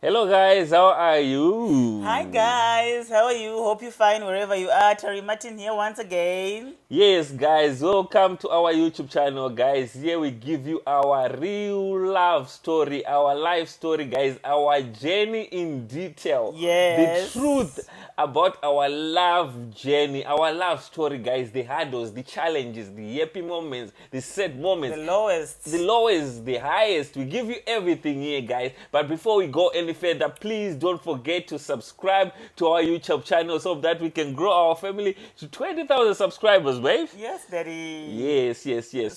Hello guys, how are you? Hi guys, how are you? Hope you're fine wherever you are. Tarrie Martin here once again. Yes guys, welcome to our YouTube channel guys. Here we give you our real love story, our life story guys, our journey in detail. The Yes. truth about our love journey, our love story guys, the hurdles, the challenges, the happy moments, the sad moments. The lowest. The lowest, the highest. We give you everything here, guys. But before we go any further, please don't forget to subscribe to our YouTube channel so that we can grow our family to 20,000 subscribers, babe. Yes, Daddy. Yes.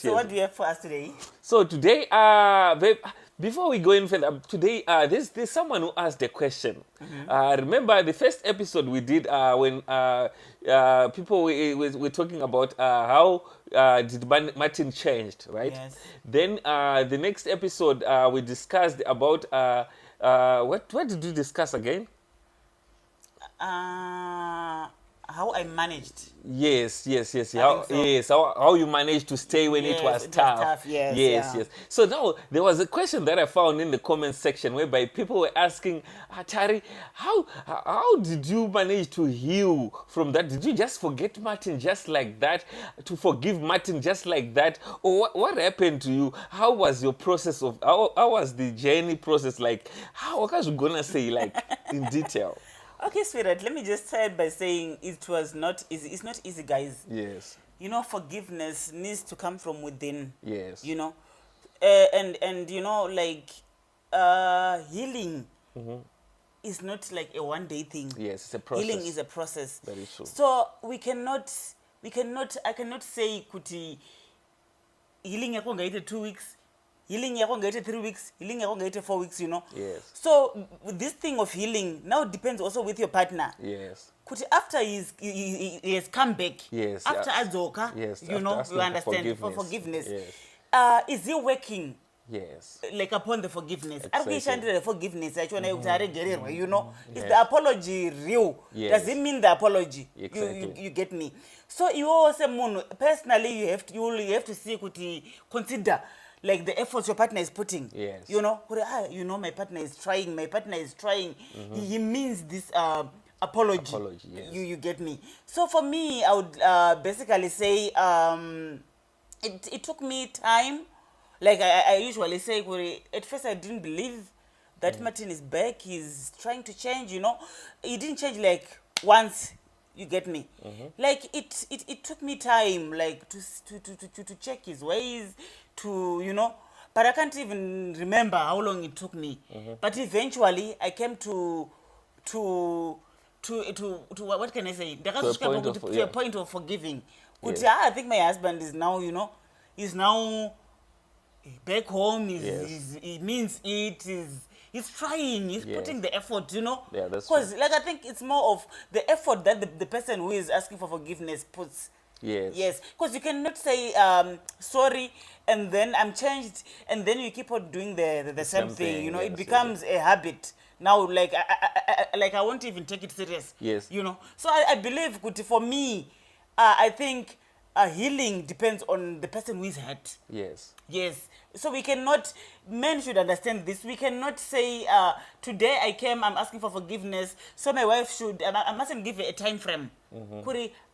So what do you have for us today? So today, babe, before we go in further, today, there's someone who asked a question. Remember the first episode we did when people were talking about how did Martin changed, right? Yes. Then the next episode we discussed about what did we discuss again? How I managed. Yes. think so. How you managed to stay when it Yes, was it was tough. tough, yes, yeah. So now there was a question that I found in the comment section whereby people were asking, Tarrie, how did you manage to heal from that? Did you just forget Martin just like that? To forgive Martin just like that? Or what happened to you? How was your process of how was the journey process like? How was you gonna say like in detail? Okay, sweetheart, let me just start by saying it was not easy. It's not easy, guys. Yes. You know, forgiveness needs to come from within. Yes. You know, and you know, like healing is not like a one-day thing. Yes, it's a process. Healing is a process. That is true. So I cannot say kuti healing yakho ngaite 2 weeks, healing yakho ngaite 3 weeks, healing yakho ngaite 4 weeks, you know. Yes. So this thing of healing now depends also with your partner. Yes. Kuti after he has come back, Yes, after yeah. Azoka, Yes, you after know, asking you for understand, for forgiveness. forgiveness. Is he working Yes. like upon the forgiveness? Exactly. The forgiveness, you know, is the apology real? Yes. Does it mean the apology? Exactly. You get me? So you also personally you have to see consider like the efforts your partner is putting. Yes. You know, my partner is trying. He means this apology. Yes. You get me? So for me, I would basically say it took me time. Like I usually say, at first I didn't believe that Martin is back. He's trying to change, you know. He didn't change like once, you get me? Like it took me time, like to check his ways, to, you know. But I can't even remember how long it took me. But eventually I came to what can I say? To a point of forgiving. Yes. I think my husband is now, you know, he's now back home. He means he's trying. He's putting the effort, you know. Yeah, that's because like I think it's more of the effort that the person who is asking for forgiveness puts. Yes, because you cannot say sorry and then I'm changed and then you keep on doing the same thing. You know, it becomes a habit now. Like I won't even take it serious. Yes. You know, so I believe, Kuti, for me, I think healing depends on the person who is hurt. Yes. So we cannot, men should understand this. We cannot say, today I came, I'm asking for forgiveness, so my wife should, I mustn't give her a time frame.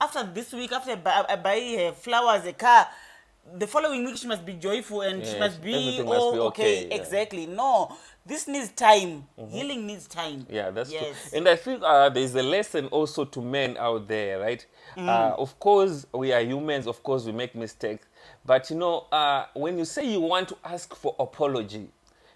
After this week, after I buy her flowers, a car, the following week she must be joyful and she must be, okay. Yeah. Exactly. No, this needs time. Healing needs time. Yeah, that's true. And I think there's a lesson also to men out there, right? Of course, we are humans. Of course, we make mistakes. But, you know, when you say you want to ask for apology,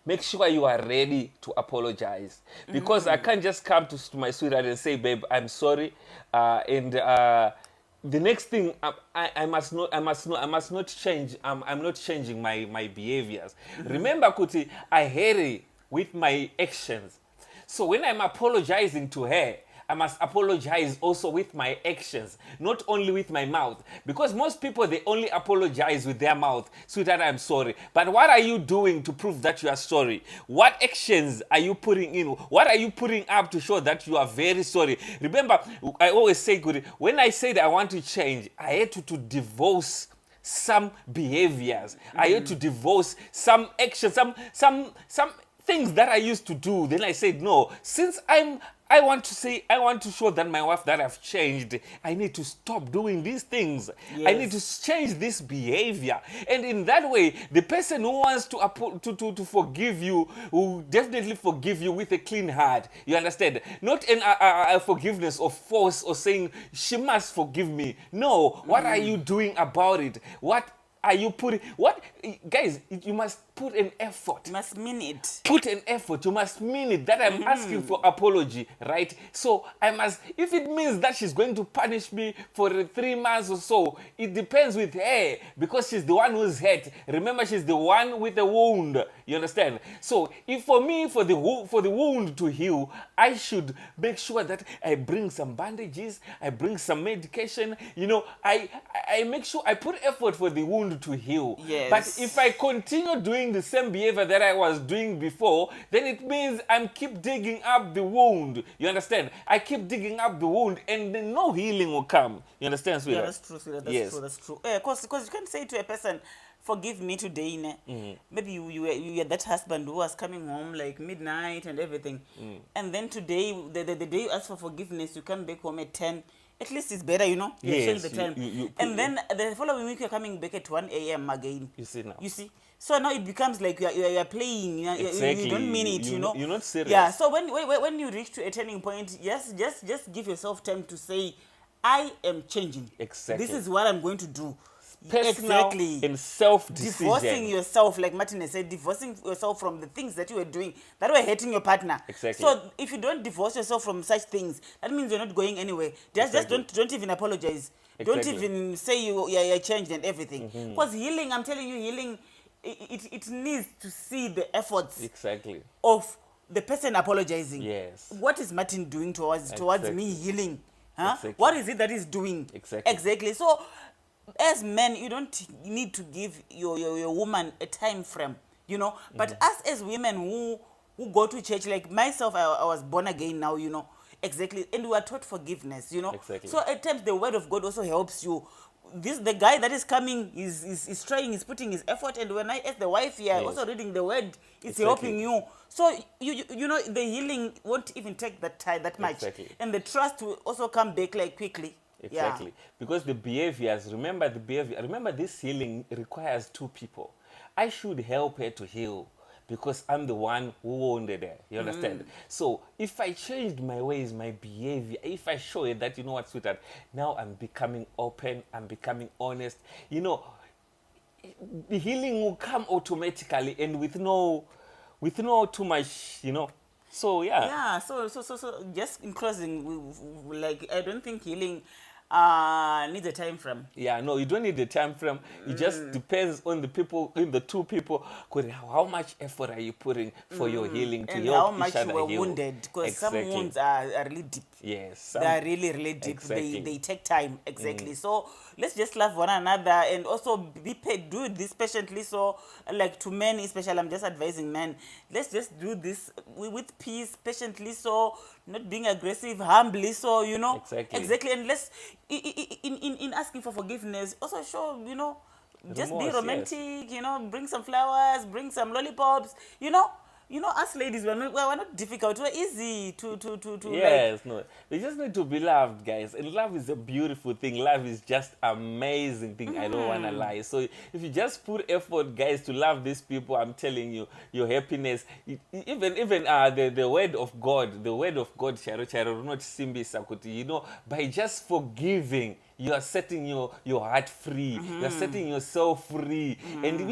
make sure you are ready to apologize. Because I can't just come to my sweetheart and say, babe, I'm sorry. The next thing, I must not change. I'm not changing my behaviors. Remember, Kuti, I hurry with my actions. So when I'm apologizing to her, I must apologize also with my actions, not only with my mouth. Because most people, they only apologize with their mouth. Sweetheart, I'm sorry. But what are you doing to prove that you are sorry? What actions are you putting in? What are you putting up to show that you are very sorry? Remember, I always say, when I said I want to change, I had to divorce some behaviors. I had to divorce some actions, some things that I used to do. Then I said, no, since I want to show that my wife that I've changed. I need to stop doing these things. Yes. I need to change this behavior. And in that way, the person who wants to forgive you will definitely forgive you with a clean heart. You understand? Not a forgiveness of force or saying she must forgive me. No. What are you doing about it? What are you putting? What, guys? You must put an effort. You must mean it. Put an effort. You must mean it. That I'm asking for apology, right? So I must. If it means that she's going to punish me for 3 months or so, it depends with her because she's the one who's hurt. Remember, she's the one with the wound. You understand? So if for me, for the wound to heal, I should make sure that I bring some bandages. I bring some medication. You know, I make sure I put effort for the wound to heal. Yes. But if I continue doing the same behavior that I was doing before, then it means I'm keep digging up the wound. You understand? I keep digging up the wound and then no healing will come. You understand, sweetheart? Yeah, that's true, sweetheart. That's Yes. true, that's true. Because you can't say to a person, forgive me today, ne? Maybe you were that husband who was coming home like midnight and everything. And then today, the day you ask for forgiveness, you come back home at 10. At least it's better, you know? You Yes, change the time. you And then the following week, you're coming back at 1 a.m. again. You see now. You see? So now it becomes like you're playing. Exactly. You don't mean it, you know? You're not serious. Yeah, so when you reach to a turning point, just give yourself time to say, I am changing. Exactly. This is what I'm going to do. Personal and self-decision. Divorcing yourself, like Martin has said, divorcing yourself from the things that you were doing that were hurting your partner. Exactly. So if you don't divorce yourself from such things, that means you're not going anywhere. Just don't even apologize. Don't Exactly. even say you're changed and everything. Because healing, I'm telling you, healing, it needs to see the efforts Exactly. of the person apologizing. Yes. What is Martin doing towards me healing? Huh? Exactly. What is it that he's doing? Exactly. So as men, you don't need to give your woman a time frame, you know. But us as women who go to church, like myself, I was born again now, you know. Exactly. And we are taught forgiveness, you know. Exactly. So at times the word of God also helps you. The guy that is coming is trying, is putting his effort, and when I as the wife here, also reading the word, it's helping you. So you know the healing won't even take that much. Exactly. And the trust will also come back like quickly. Exactly. Because the behaviors, remember this healing requires two people. I should help her to heal because I'm the one who wounded her. You understand? So if I changed my ways, my behavior, if I show her that, you know what, sweetheart, now I'm becoming open, I'm becoming honest, you know, the healing will come automatically and with no too much, you know. So yeah. So just in closing, like I don't think healing needs a time frame. Yeah, no, you don't need a time frame. It just depends on the people, in the two people. How much effort are you putting for your healing to and help how much each other you were heal? wounded? Because Exactly. some wounds are really deep. Yes, They are really deep. Exactly. They take time. Exactly. So let's just love one another and also be paid. Do this patiently. So like to men especially, I'm just advising men. Let's just do this with peace, patiently. So not being aggressive, humbly. So you know exactly. And let's in asking for forgiveness also show, you know, just be romantic. You know, bring some flowers, bring some lollipops. You know, us ladies, we're not difficult. We're easy to yes, like. No. They just need to be loved, guys. And love is a beautiful thing. Love is just amazing thing. I don't want to lie. So if you just put effort, guys, to love these people, I'm telling you, your happiness, even the word of God, Charo, not Simbi Sakuti, you know, by just forgiving, you are setting your heart free. You are setting yourself free, and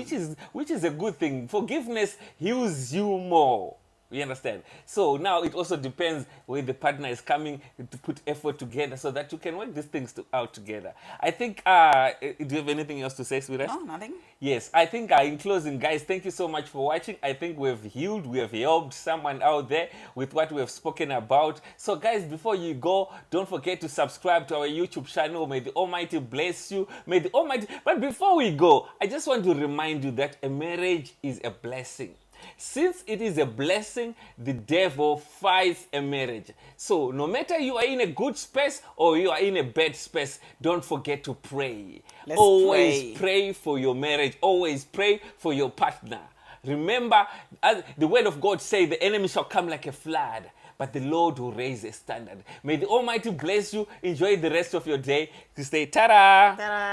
which is a good thing. Forgiveness heals you more. You understand? So now it also depends where the partner is coming to put effort together so that you can work these things out together. I think, do you have anything else to say, sweetheart? No, nothing. Yes, I think in closing, guys, thank you so much for watching. I think we've healed, we have helped someone out there with what we have spoken about. So guys, before you go, don't forget to subscribe to our YouTube channel. May the Almighty bless you. But before we go, I just want to remind you that a marriage is a blessing. Since it is a blessing, the devil fights a marriage. So no matter you are in a good space or you are in a bad space, don't forget to pray. Always pray for your marriage. Always pray for your partner. Remember, as the word of God says, the enemy shall come like a flood, but the Lord will raise a standard. May the Almighty bless you. Enjoy the rest of your day. To stay ta-da! Ta-da.